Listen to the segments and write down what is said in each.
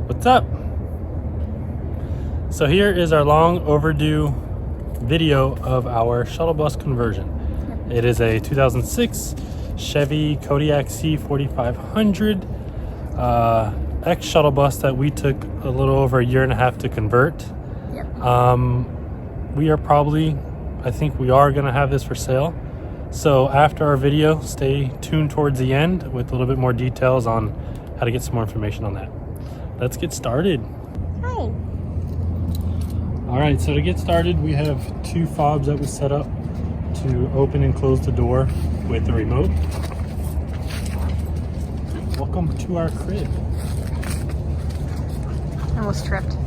What's up? So here is our long overdue video of our shuttle bus conversion. It is a 2006 Chevy Kodiak C4500 X shuttle bus that we took a little over a year and a half to convert. Yep. We are probably, I think we are going to have this for sale. So after our video, stay tuned towards the end with a little bit more details on how to get some more information on that. Let's get started. Hi. All right, so to get started, we have two fobs that we set up to open and close the door with the remote. Welcome to our crib. Almost tripped.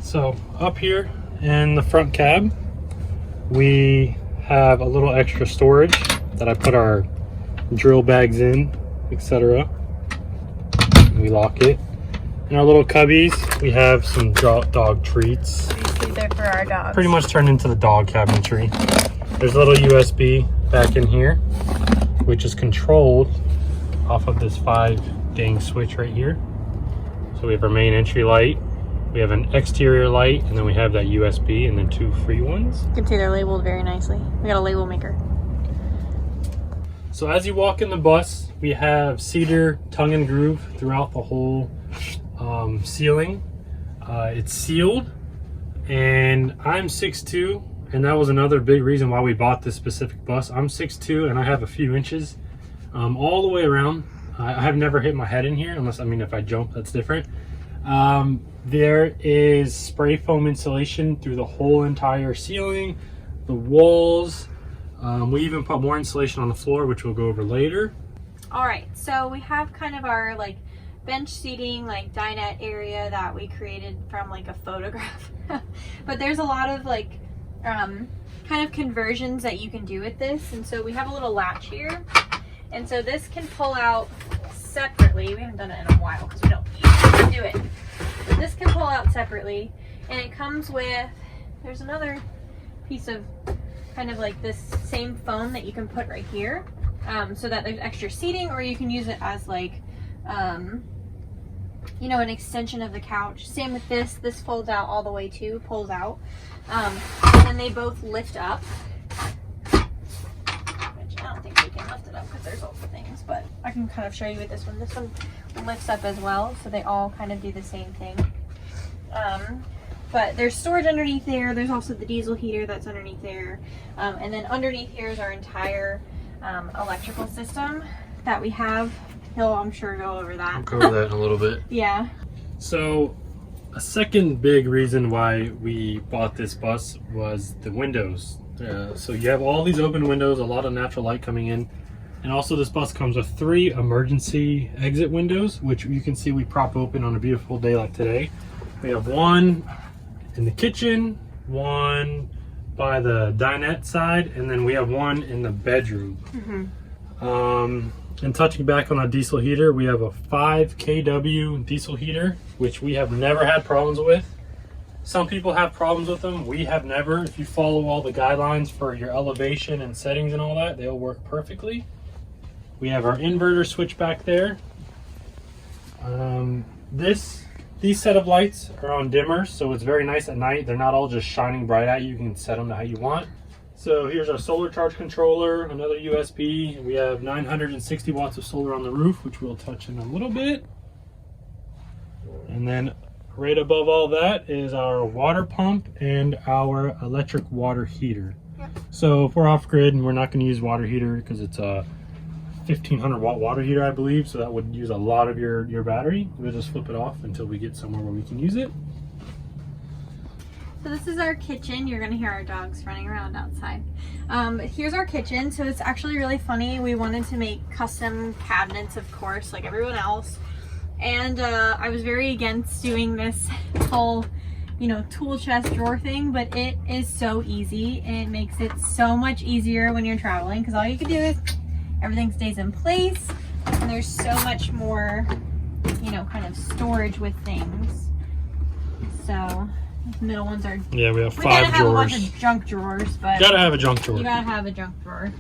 So up here in the front cab, we have a little extra storage that I put our drill bags in, etc. We lock it. In our little cubbies, we have some dog treats. We sleep there for our dogs. Pretty much turned into the dog cabinetry. There's a little USB back in here, which is controlled off of this 5-dang switch right here. So we have our main entry light. We have an exterior light, and then we have that USB, and then two free ones. You can see they're labeled very nicely. We got a label maker. So as you walk in the bus, we have cedar tongue and groove throughout the whole ceiling. It's sealed, and I'm 6'2", and that was another big reason why we bought this specific bus. I'm 6'2", and I have a few inches all the way around. I have never hit my head in here, unless, I mean, if I jump, that's different. There is spray foam insulation through the whole entire ceiling, the walls. We even put more insulation on the floor, which we'll go over later. All right, so we have kind of our like bench seating, like dinette area that we created from like a photograph. But there's a lot of like kind of conversions that you can do with this. And so we have a little latch here. And so this can pull out separately. We haven't done it in a while because we don't usually do it. But this can pull out separately, and it comes with, there's another piece of kind of like this same foam that you can put right here, so that there's extra seating, or you can use it as like, you know, an extension of the couch. Same with this. This folds out all the way too, pulls out. And then they both lift up. Which I don't think we can lift it up because there's all the things, but I can kind of show you with this one. This one lifts up as well, so they all kind of do the same thing. But there's storage underneath there. There's also the diesel heater that's underneath there. And then underneath here is our entire electrical system that we have. He'll, I'm sure, go over that. We'll cover that in a little bit. Yeah. So a second big reason why we bought this bus was the windows. So you have all these open windows, a lot of natural light coming in. And also this bus comes with 3 emergency exit windows, which you can see we prop open on a beautiful day like today. We have one in the kitchen, one by the dinette side, and then we have one in the bedroom. Mm-hmm. And touching back on our diesel heater, we have a 5 kW diesel heater, which we have never had problems with. Some people have problems with them. We have never. If you follow all the guidelines for your elevation and settings and all that, they'll work perfectly. We have our inverter switch back there. These set of lights are on dimmers, so it's very nice at night. They're not all just shining bright at you. You can set them to how you want. So here's our solar charge controller, another USB. We have 960 watts of solar on the roof, which we'll touch in a little bit. And then right above all that is our water pump and our electric water heater. Yep. So if we're off grid and we're not going to use water heater because it's a 1500 watt water heater, I believe, so that would use a lot of your battery. We'll just flip it off until we get somewhere where we can use it. So this is our kitchen. You're gonna hear our dogs running around outside. Here's our kitchen. So it's actually really funny. We wanted to make custom cabinets, of course, like everyone else. And I was very against doing this whole, you know, tool chest drawer thing, but it is so easy, and it makes it so much easier when you're traveling, because all you can do is everything stays in place, and there's so much more, you know, kind of storage with things. So These middle ones are. Yeah, we have 5 We gotta have drawers. a bunch of junk drawers, but Gotta have a junk drawer. you gotta have a junk drawer.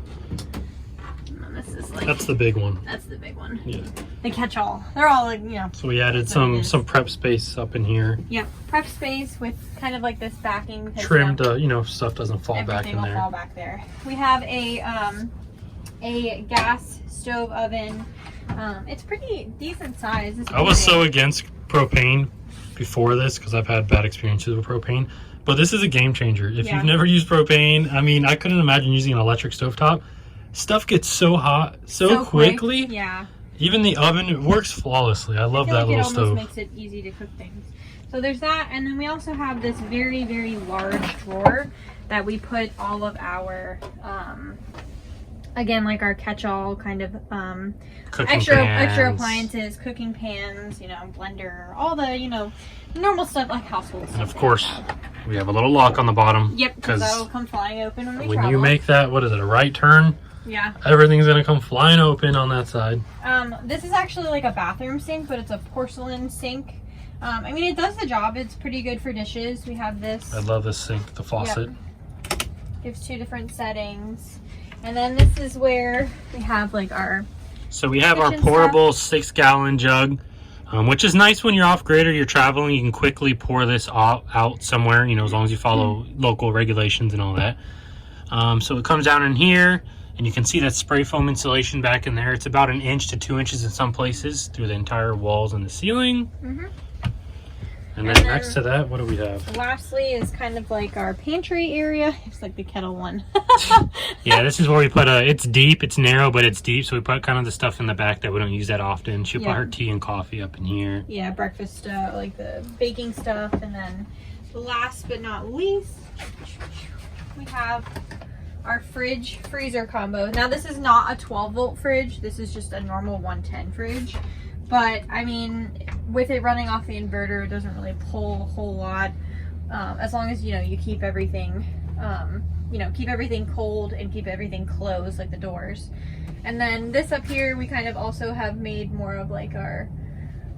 And then this is like. That's the big one. That's the big one. Yeah. They catch all. They're all like, you know. So we added That's what it some is. prep space up in here. Yep, prep space with kind of like this backing. Trimmed, you know, stuff doesn't fall back in Everything will there. fall back there. We have a gas stove oven. It's pretty decent size. It's I was pretty so big. against propane before this because I've had bad experiences with propane. But this is a game changer. If Yeah. you've never used propane, I mean, I couldn't imagine using an electric stovetop. Stuff gets so hot so quick. quickly. Yeah. Even the oven, it works flawlessly. I love I feel that like little it almost stove. makes it easy to cook things. So there's that, and then we also have this very, very large drawer that we put all of our, again, like our catch-all kind of Cooking extra pans. appliances, cooking pans, you know, blender, all the, you know, normal stuff like household stuff. And of course, we have a little lock on the bottom. Yep, because that'll come flying open when we when travel. you make that, what is it, a right turn? Yeah. Everything's gonna come flying open on that side. This is actually like a bathroom sink, but it's a porcelain sink. I mean, it does the job. It's pretty good for dishes. We have this. I love this sink, the faucet. Yep. Gives 2 different settings. And then this is where we have like our So we have our kitchen portable 6-gallon jug, which is nice when you're off grid or you're traveling. You can quickly pour this out somewhere, you know, as long as you follow local regulations and all that. So it comes down in here, and you can see that spray foam insulation back in there. It's about 1 inch to 2 inches in some places through the entire walls and the ceiling. Mhm. And then next to that, what do we have? Lastly is kind of like our pantry area. It's like the kettle one. Yeah, this is where we put it's deep, it's narrow, but it's deep. So we put kind of the stuff in the back that we don't use that often. She'll put Yeah. her tea and coffee up in here. Yeah, breakfast stuff, like the baking stuff. And then last but not least, we have our fridge freezer combo. Now this is not a 12-volt fridge. This is just a normal 110 fridge. But I mean, with it running off the inverter, it doesn't really pull a whole lot. As long as, you know, you keep everything, keep everything cold and keep everything closed, like the doors. And then this up here, we kind of also have made more of like our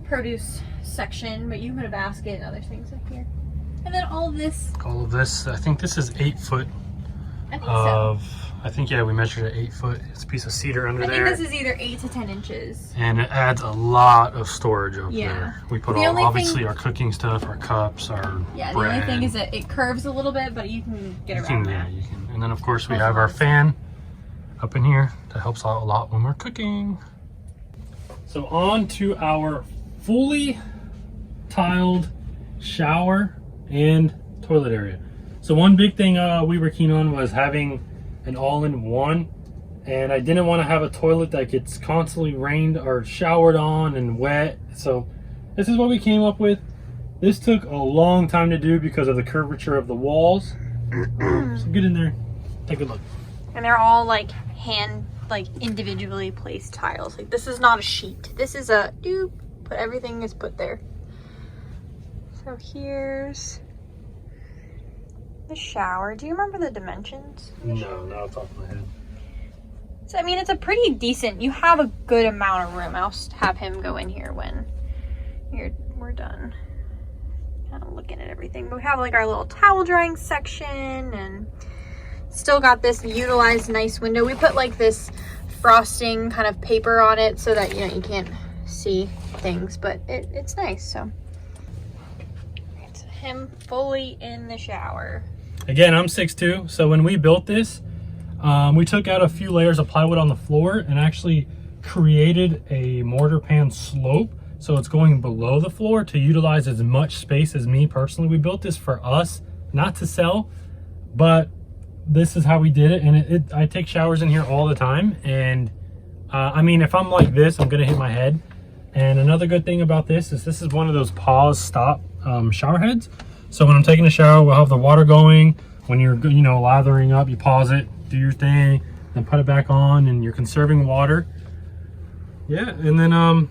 produce section, but you can put a basket and other things up here. And then all of this, I think this is 8 foot I think of, so. I think, yeah, we measured it 8 foot. It's a piece of cedar under I there. think this is either 8 to 10 inches. And it adds a lot of storage up Yeah. there. We put The only obviously thing- our cooking stuff, our cups, our Yeah, bread. the only thing is that it curves a little bit, but you can get You around can, that. yeah, you can. And then of course we That's have our nice. fan up in here. That helps out a lot when we're cooking. So on to our fully tiled shower and toilet area. So one big thing we were keen on was having an all-in-one, and I didn't want to have a toilet that gets constantly rained or showered on and wet. So this is what we came up with. This took a long time to do because of the curvature of the walls. So get in there, take a look. And they're all like individually placed tiles. Like this is not a sheet. This is a doop, but everything is put there. So here's the shower. Do you remember the dimensions? No, not off the top of my head. So I mean, it's a pretty decent. You have a good amount of room. I'll have him go in here when we're done. Kind of looking at everything. But we have like our little towel drying section, and still got this utilized nice window. We put like this frosting kind of paper on it so that, you know, you can't see things, but it's nice. So it's him fully in the shower. Again, I'm 6'2", so when we built this, we took out a few layers of plywood on the floor and actually created a mortar pan slope, so it's going below the floor to utilize as much space as me personally. We built this for us, not to sell, but this is how we did it. And I take showers in here all the time, and I mean, if I'm like this, I'm gonna hit my head. And another good thing about this is one of those pause stop shower heads. So when I'm taking a shower, we'll have the water going. When you're, you know, lathering up, you pause it, do your thing, then put it back on, and you're conserving water. Yeah, and then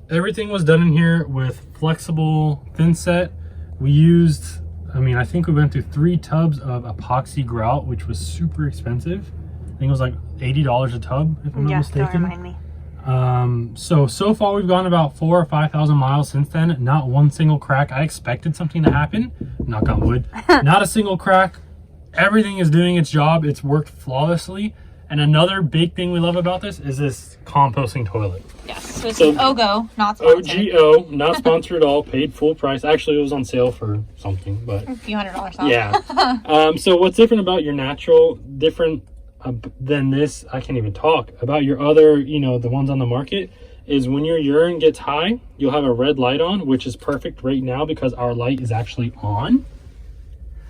everything was done in here with flexible thin set. We used, I mean, I think we went through 3 tubs of epoxy grout, which was super expensive. I think it was like $80 a tub, if I'm not mistaken. Don't remind me. So far we've gone about 4,000 or 5,000 miles since then. Not one single crack. I expected something to happen. Knock on wood. Not a single crack. Everything is doing its job. It's worked flawlessly. And another big thing we love about this is this composting toilet. Yes, so it's an OGO, not sponsored. OGO, not sponsored at all. Paid full price. Actually, it was on sale for something, but a few $100s off. Yeah. So what's different about your natural, different than this, I can't even talk about your other, you know, the ones on the market, is when your urine gets high, you'll have a red light on, which is perfect right now because our light is actually on.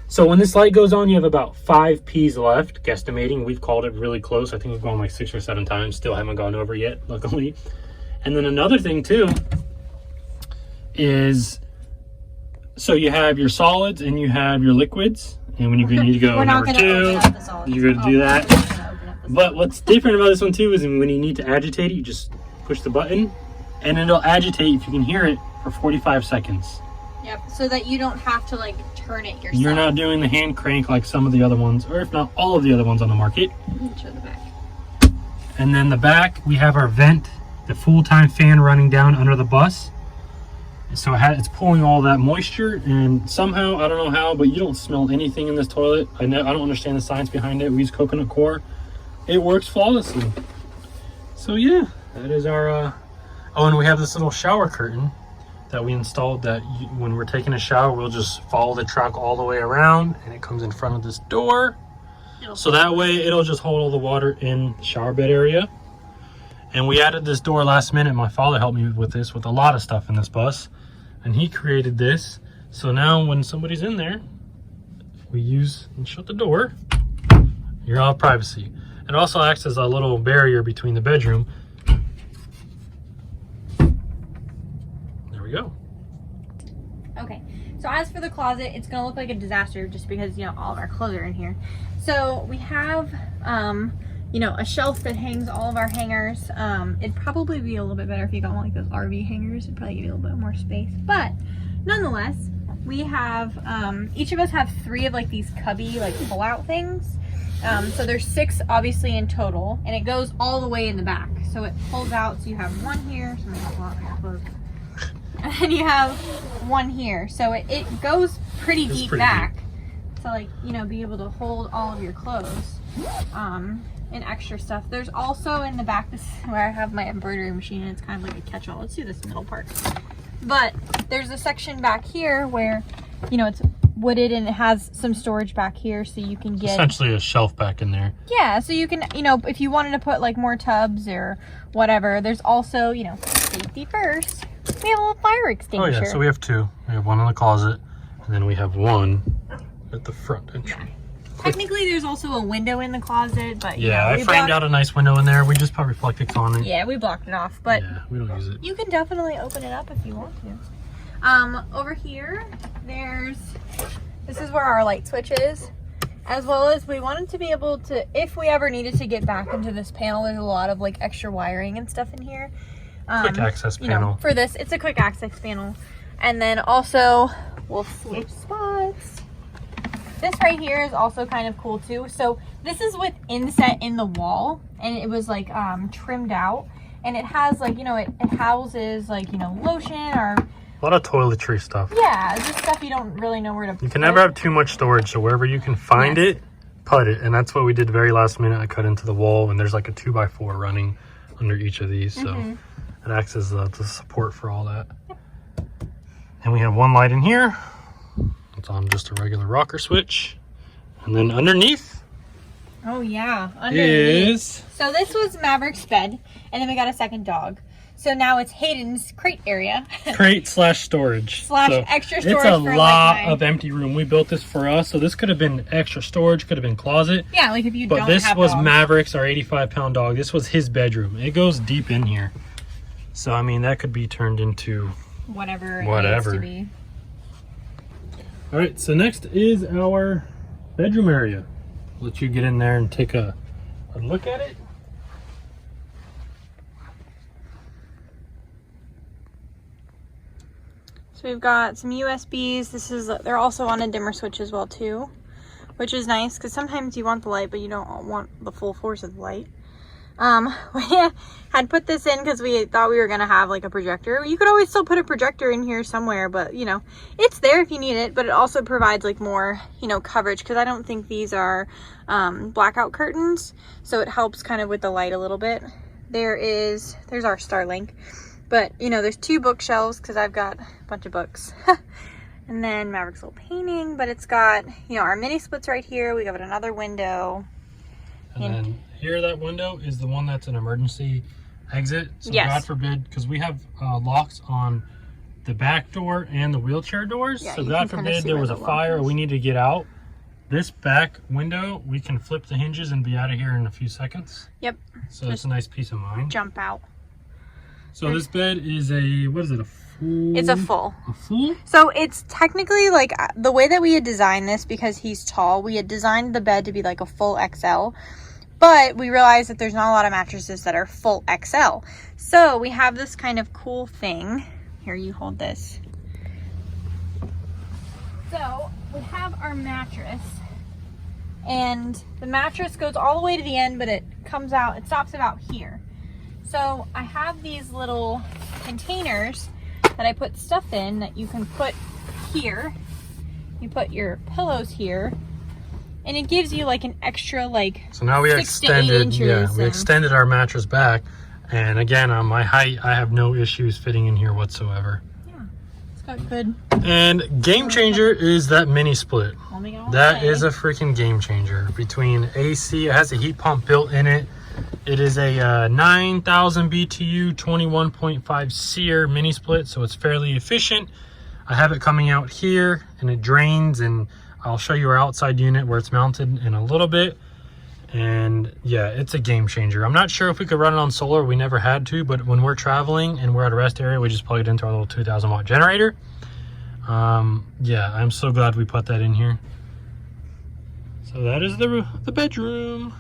So when this light goes on, you have about 5 P's left, guesstimating. We've called it really close. I think we've gone like 6 or 7 times. Still haven't gone over yet, luckily. And then another thing too is, so you have your solids and you have your liquids. And when you need to go number 2, you're going to do that. But what's different about this one too is when you need to agitate it, you just push the button and it'll agitate, if you can hear it, for 45 seconds. Yep, so that you don't have to like turn it yourself. You're not doing the hand crank like some of the other ones, or if not all of the other ones on the market. Show the back. And then the back, we have our vent, the full-time fan running down under the bus. So it's pulling all that moisture, and somehow, I don't know how, but you don't smell anything in this toilet. I don't understand the science behind it. We use coconut coir. It works flawlessly. So yeah, that is our, oh, and we have this little shower curtain that we installed that when we're taking a shower, we'll just follow the truck all the way around and it comes in front of this door. So that way it'll just hold all the water in the shower bed area. And we added this door last minute. My father helped me with this, with a lot of stuff in this bus. And he created this. So now when somebody's in there, we use and shut the door. You're all privacy. It also acts as a little barrier between the bedroom. There we go. Okay, so as for the closet, it's gonna look like a disaster just because, you know, all of our clothes are in here. So we have, you know, a shelf that hangs all of our hangers. It'd probably be a little bit better if you got one like those RV hangers. It'd probably give you a little bit more space. But nonetheless, we have, each of us have 3 of like these cubby like pull-out things. So there's 6 obviously in total, and it goes all the way in the back. So it pulls out, so you have one here, and then you have one here. So it goes pretty deep back to, like, you know, be able to hold all of your clothes and extra stuff. There's also in the back, this is where I have my embroidery machine, and it's kind of like a catch-all. Let's do this middle part. But there's a section back here where, you know, it's wooded and it has some storage back here, so you can get essentially a shelf back in there. Yeah, so you can, you know, if you wanted to put like more tubs or whatever. There's also, you know, safety first, we have a little fire extinguisher. Oh yeah, so we have 2. We have one in the closet, and then we have one at the front entry. Technically there's also a window in the closet, but yeah, I framed out a nice window in there. We just put reflectix on it. Yeah, we blocked it off, but yeah, we don't use it. You can definitely open it up if you want to. Over here, this is where our light switch is, as well as we wanted to be able to, if we ever needed to get back into this panel, there's a lot of like extra wiring and stuff in here. Quick access panel. You know, for this, it's a quick access panel. And then also, we'll switch spots. This right here is also kind of cool too. So this is with inset in the wall, and it was like trimmed out, and it has like, you know, it houses like, you know, lotion or a lot of toiletry stuff. Yeah, just stuff you don't really know where to put. You can never have too much storage, so wherever you can find it, put it. And that's what we did very last minute. I cut into the wall, and there's like a 2x4 running under each of these, so it acts as the support for all that. And we have one light in here. It's on just a regular rocker switch. And then underneath, oh yeah, underneath is, so this was Maverick's bed, and then we got a second dog. So now it's Hayden's crate area. Crate slash storage. Extra storage. It's a lot of empty room. We built this for us, so this could have been extra storage, could have been closet. Yeah, like if you don't have dogs. But this was dogs. Maverick's, our 85-pound dog. This was his bedroom. It goes deep in here. So, I mean, that could be turned into whatever it needs to be. All right, so next is our bedroom area. Let you get in there and take a look at it. So we've got some USBs. They're also on a dimmer switch as well too, which is nice because sometimes you want the light, but you don't want the full force of the light. We had put this in because we thought we were gonna have like a projector. You could always still put a projector in here somewhere, but you know, it's there if you need it, but it also provides like more, you know, coverage, because I don't think these are blackout curtains, so it helps kind of with the light a little bit. There's our Starlink, but you know, there's 2 bookshelves because I've got a bunch of books. And then Maverick's little painting, but it's got, you know, our mini splits right here. We got another window. And then here, that window is the one that's an emergency exit. So yes. God forbid, because we have locks on the back door and the wheelchair doors. Yeah, so God forbid there was a fire or we need to get out. This back window, we can flip the hinges and be out of here in a few seconds. Yep. So it's a nice peace of mind. Jump out. So this bed is a, what is it, a full? It's a full. A full? So it's technically like the way that we had designed this, because he's tall, we had designed the bed to be like a full XL, but we realized that there's not a lot of mattresses that are full XL. So we have this kind of cool thing. Here, you hold this. So we have our mattress, and the mattress goes all the way to the end, but it comes out, it stops about here. So I have these little containers that I put stuff in that you can put here. You put your pillows here, and it gives you like an extra like. So now we extended, we extended our mattress back, and again, on my height, I have no issues fitting in here whatsoever. Yeah, it's got good. And game changer is that mini split. That is a freaking game changer. Between AC, it has a heat pump built in it. It is a 9,000 BTU 21.5 SEER mini split, so it's fairly efficient. I have it coming out here, and it drains, and I'll show you our outside unit where it's mounted in a little bit. And yeah, it's a game changer. I'm not sure if we could run it on solar. We never had to, but when we're traveling and we're at a rest area, we just plug it into our little 2,000 watt generator. Yeah, I'm so glad we put that in here. So that is the bedroom.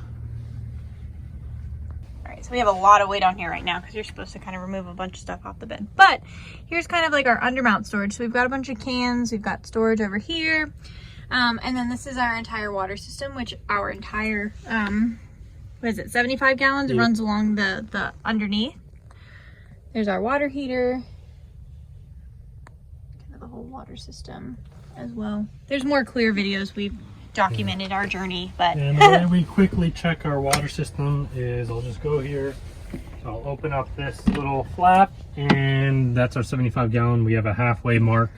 So we have a lot of weight on here right now because you're supposed to kind of remove a bunch of stuff off the bed. But here's kind of like our undermount storage. So we've got a bunch of cans. We've got storage over here. And then this is our entire water system, which our entire, what is it, 75 gallons? It runs along the underneath. There's our water heater. Kind of the whole water system as well. There's more clear videos. We've documented our journey, but and the way we quickly check our water system is I'll just go here, I'll open up this little flap, and that's our 75 gallon. We have a halfway mark.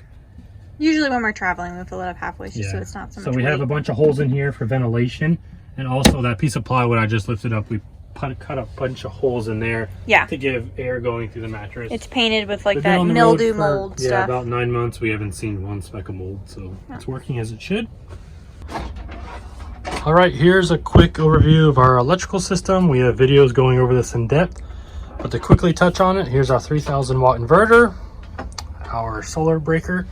Usually when we're traveling, we fill it up halfway just so it's not so much So we have a bunch of holes in here for ventilation, and also that piece of plywood I just lifted up, we cut a bunch of holes in there to give air going through the mattress. It's painted with like that mildew mold stuff. Yeah, about 9 months. We haven't seen one speck of mold, so it's working as it should. All right, here's a quick overview of our electrical system. We have videos going over this in depth, but to quickly touch on it, here's our 3,000 watt inverter, our solar breaker,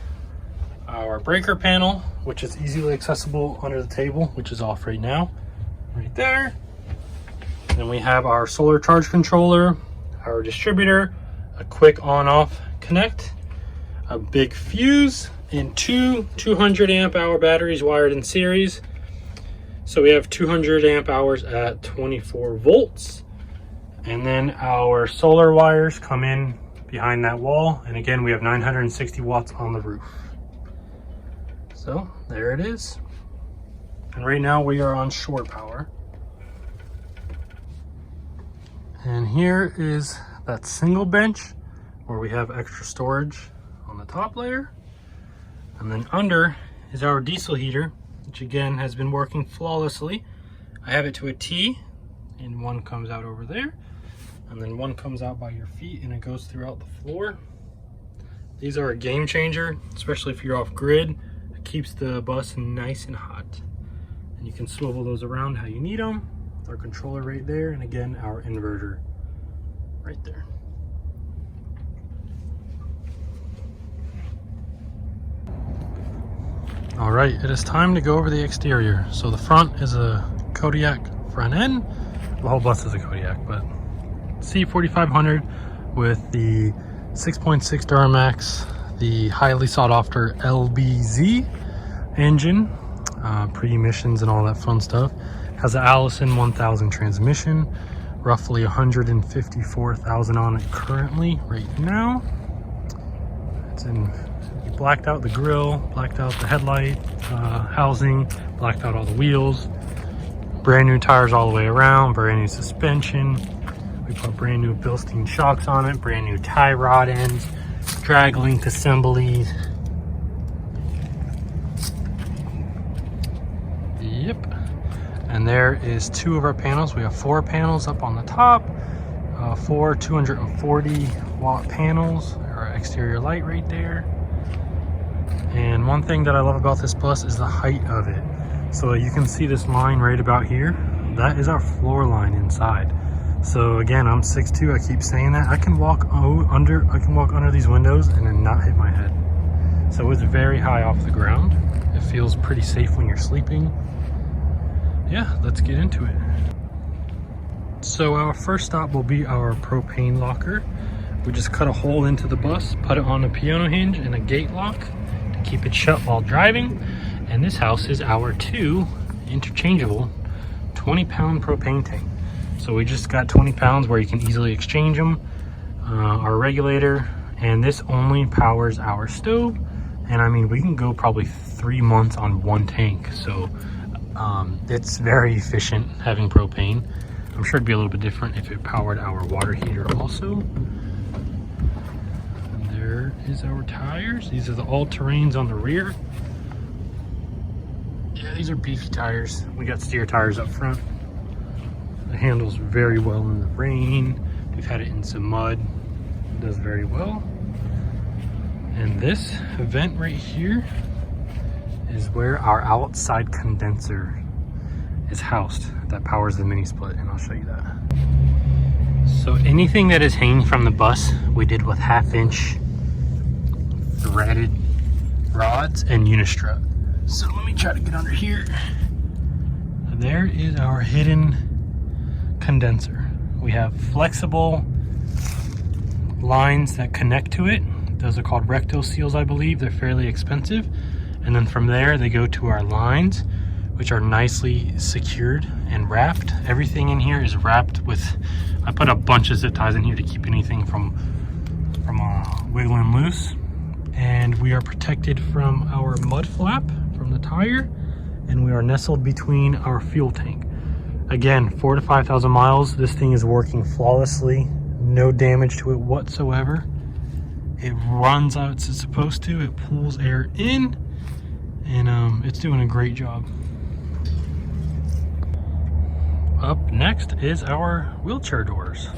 our breaker panel, which is easily accessible under the table, which is off right now, right there. Then we have our solar charge controller, our distributor, a quick on-off connect, a big fuse, and 2 200 amp hour batteries wired in series. So we have 200 amp hours at 24 volts. And then our solar wires come in behind that wall. And again, we have 960 watts on the roof. So there it is. And right now we are on shore power. And here is that single bench where we have extra storage on the top layer. And then under is our diesel heater, which again has been working flawlessly. I have it to a T, and one comes out over there, and then one comes out by your feet, and it goes throughout the floor. These are a game changer, especially if you're off grid. It keeps the bus nice and hot. And you can swivel those around how you need them. Our controller right there, and again, our inverter right there. All right, it is time to go over the exterior. So the front is a Kodiak front end. The whole bus is a Kodiak, but C4500 with the 6.6 Duramax, the highly sought after LBZ engine, pre-emissions and all that fun stuff. Has an Allison 1000 transmission, roughly 154,000 on it currently right now. It's in, we blacked out the grill, blacked out the headlight housing, blacked out all the wheels, brand new tires all the way around, brand new suspension. We put brand new Bilstein shocks on it, brand new tie rod ends, drag link assemblies. Yep. And there is 2 of our panels. We have 4 panels up on the top, 4 240 watt panels, our exterior light right there. And one thing that I love about this bus is the height of it. So you can see this line right about here. That is our floor line inside. So again, I'm 6'2", I keep saying that. I can walk under these windows and then not hit my head. So it's very high off the ground. It feels pretty safe when you're sleeping. Yeah, let's get into it. So our first stop will be our propane locker. We just cut a hole into the bus, put it on a piano hinge and a gate lock to keep it shut while driving. And this house is our 2 interchangeable 20-pound propane tank. So we just got 20 pounds where you can easily exchange them. Our regulator, and this only powers our stove. And I mean, we can go probably 3 months on 1 tank. So it's very efficient having propane. I'm sure it'd be a little bit different if it powered our water heater also. And there is our tires. These are the all-terrains on the rear. Yeah, these are beefy tires. We got steer tires up front. It handles very well in the rain. We've had it in some mud. It does very well. And this vent right here is where our outside condenser is housed that powers the mini split, and I'll show you that. So anything that is hanging from the bus, we did with 1/2-inch threaded rods and unistrut. So let me try to get under here. There is our hidden condenser. We have flexible lines that connect to it. Those are called recto seals, I believe. They're fairly expensive. And then from there, they go to our lines, which are nicely secured and wrapped. Everything in here is wrapped with, I put a bunch of zip ties in here to keep anything from wiggling loose. And we are protected from our mud flap from the tire, and we are nestled between our fuel tank. Again, 4,000 to 5,000 miles. This thing is working flawlessly. No damage to it whatsoever. It runs out as it's supposed to. It pulls air in, and it's doing a great job. Up next is our wheelchair doors.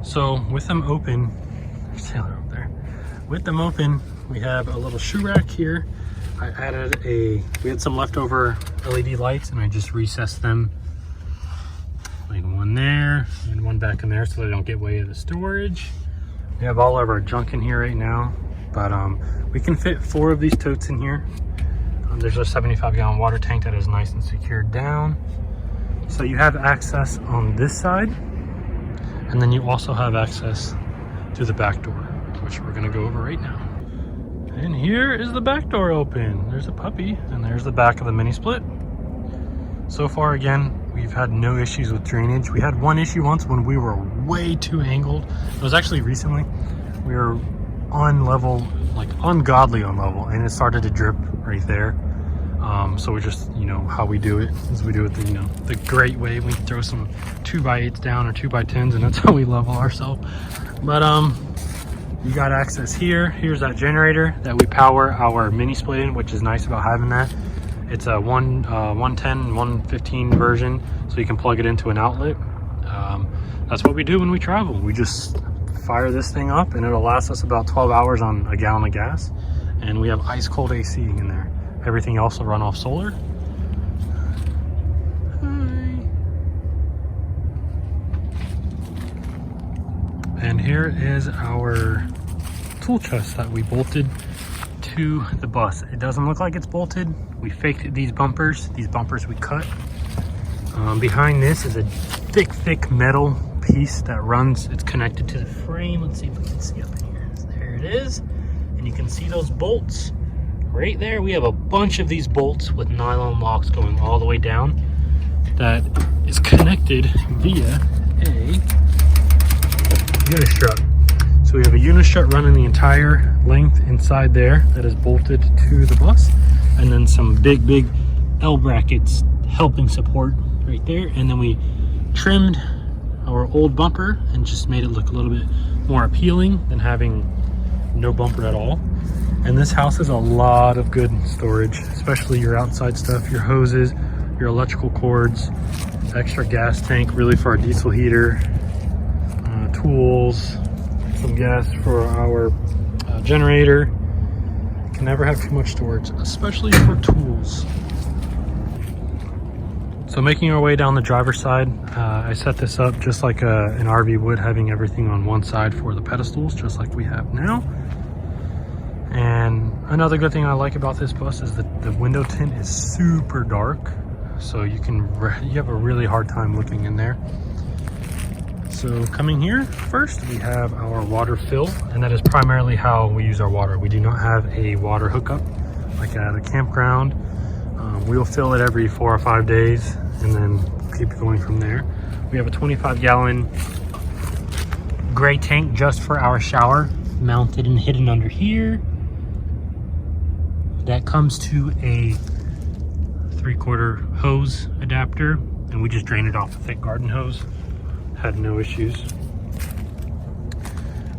So with them open, there's Taylor up there. With them open, we have a little shoe rack here. I added we had some leftover LED lights, and I just recessed them. Like one there and one back in there so they don't get way of the storage. We have all of our junk in here right now, but we can fit 4 of these totes in here. There's a 75-gallon water tank that is nice and secured down. So you have access on this side, and then you also have access to the back door, which we're gonna go over right now. And here is the back door open. There's a puppy, and there's the back of the mini split. So far, again, we've had no issues with drainage. We had one issue once when we were way too angled. It was actually recently. We were on level, like ungodly on level, and it started to drip right there. So we just, how we do it is we do it the great way. We throw some 2x8s down or 2x10s, and that's how we level ourselves. But you got access here. Here's that generator that we power our mini split in, which is nice about having that. It's a 110, 115 version, so you can plug it into an outlet. That's what we do when we travel. We just fire this thing up, and it'll last us about 12 hours on a gallon of gas. And we have ice cold AC in there. Everything else will run off solar. Hi. And here is our tool chest that we bolted to the bus. It doesn't look like it's bolted. We faked these bumpers. These bumpers we cut. Behind this is a thick metal piece that runs. It's connected to the frame. Let's see if we can see up in here. There it is. And you can see those bolts right there. We have a bunch of these bolts with nylon locks going all the way down that is connected via a unistrut. So we have a unistrut running the entire length inside there that is bolted to the bus, and then some big L brackets helping support right there. And then we trimmed our old bumper and just made it look a little bit more appealing than having no bumper at all. And this house has a lot of good storage, especially your outside stuff, your hoses, your electrical cords, extra gas tank really for our diesel heater, tools, some gas for our generator. You can never have too much storage, especially for tools. So making our way down the driver's side, I set this up just like an RV would, having everything on one side for the pedestals, just like we have now. And another good thing I like about this bus is that the window tint is super dark, so you have a really hard time looking in there. So coming here first, we have our water fill, and that is primarily how we use our water. We do not have a water hookup like at a campground. We'll fill it every 4 or 5 days and then keep going from there. We have a 25-gallon gray tank just for our shower, mounted and hidden under here. That comes to a 3/4 hose adapter, and we just drain it off a thick garden hose. Had no issues.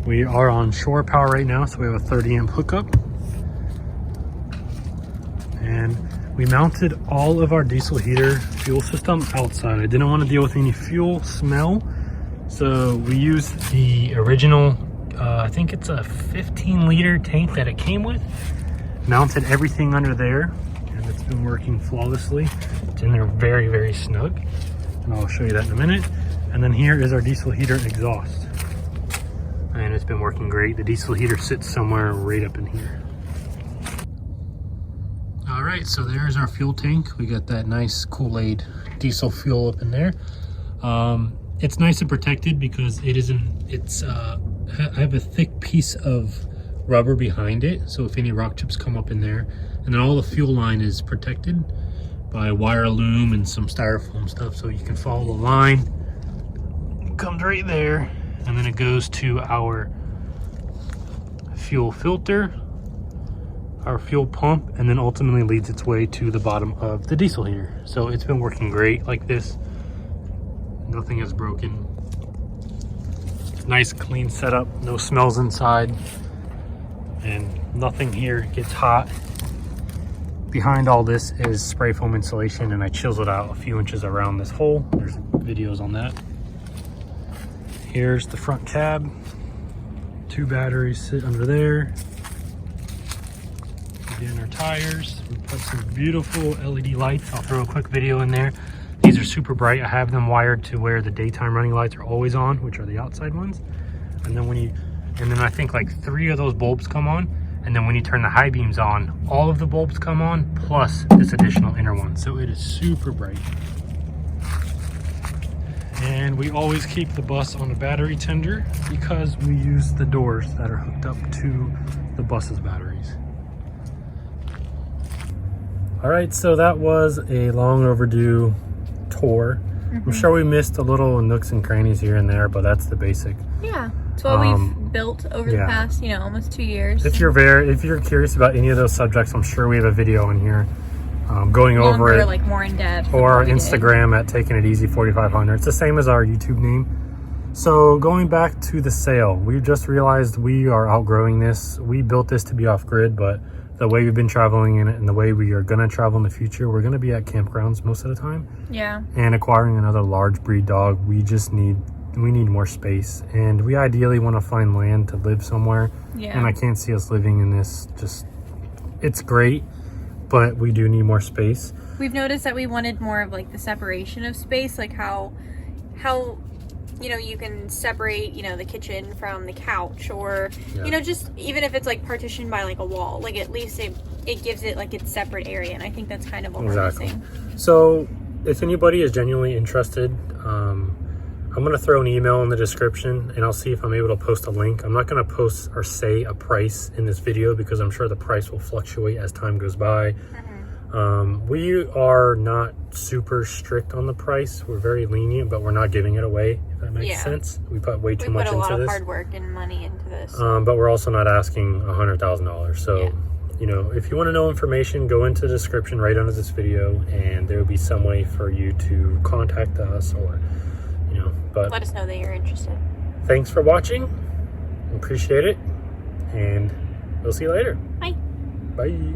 We are on shore power right now, so we have a 30 amp hookup. And we mounted all of our diesel heater fuel system outside. I didn't want to deal with any fuel smell, so we used the original, I think it's a 15-liter tank that it came with. Mounted everything under there, and it's been working flawlessly. It's in there very snug, and I'll show you that in a minute. And then here is our diesel heater exhaust, and it's been working great. The diesel heater sits somewhere right up in here. All right, so there's our fuel tank. We got that nice Kool-Aid diesel fuel up in there. It's nice and protected because it isn't, I have a thick piece of rubber behind it, so if any rock chips come up in there, and then all the fuel line is protected by wire loom and some styrofoam stuff, so you can follow the line. It comes right there, and then it goes to our fuel filter, our fuel pump, and then ultimately leads its way to the bottom of the diesel heater. So it's been working great like this. Nothing is broken. Nice clean setup, no smells inside, and nothing here gets hot. Behind all this is spray foam insulation, and I chiseled out a few inches around this hole. There's videos on that. Here's the front cab. 2 batteries sit under there. Again, our tires. We put some beautiful LED lights. I'll throw a quick video in there. These are super bright. I have them wired to where the daytime running lights are always on, which are the outside ones. And then I think like 3 of those bulbs come on, and then when you turn the high beams on, all of the bulbs come on, plus this additional inner one. So it is super bright. And we always keep the bus on a battery tender because we use the doors that are hooked up to the bus's batteries. All right, so that was a long overdue tour. I'm sure we missed a little nooks and crannies here and there, but that's the basic. Yeah, it's what we've built over the past, almost 2 years. If you're curious about any of those subjects, I'm sure we have a video in here going Longer, over it, like more in depth, or our Instagram at takiniteasy 4500. It's the same as our YouTube name. So going back to the sale, we just realized we are outgrowing this. We built this to be off grid, but the way we've been traveling in it and the way we are going to travel in the future, we're going to be at campgrounds most of the time. Yeah. And acquiring another large breed dog, we need more space, and we ideally want to find land to live somewhere. Yeah. And I can't see us living in this. It's great, but we do need more space. We've noticed that we wanted more of like the separation of space, like how you can separate, the kitchen from the couch, or, just even if it's like partitioned by like a wall, like at least it gives it like its separate area. And I think that's kind of what we're missing. So if anybody is genuinely interested, I'm going to throw an email in the description, and I'll see if I'm able to post a link. I'm not going to post or say a price in this video because I'm sure the price will fluctuate as time goes by. We are not super strict on the price. We're very lenient, but we're not giving it away, if that makes sense. We put way too much into this. We put a lot of hard work and money into this. But we're also not asking $100,000. So, you know, if you want to know information, go into the description right under this video, and there will be some way for you to contact us, or, you know, but let us know that you're interested. Thanks for watching. Appreciate it. And we'll see you later. Bye. Bye.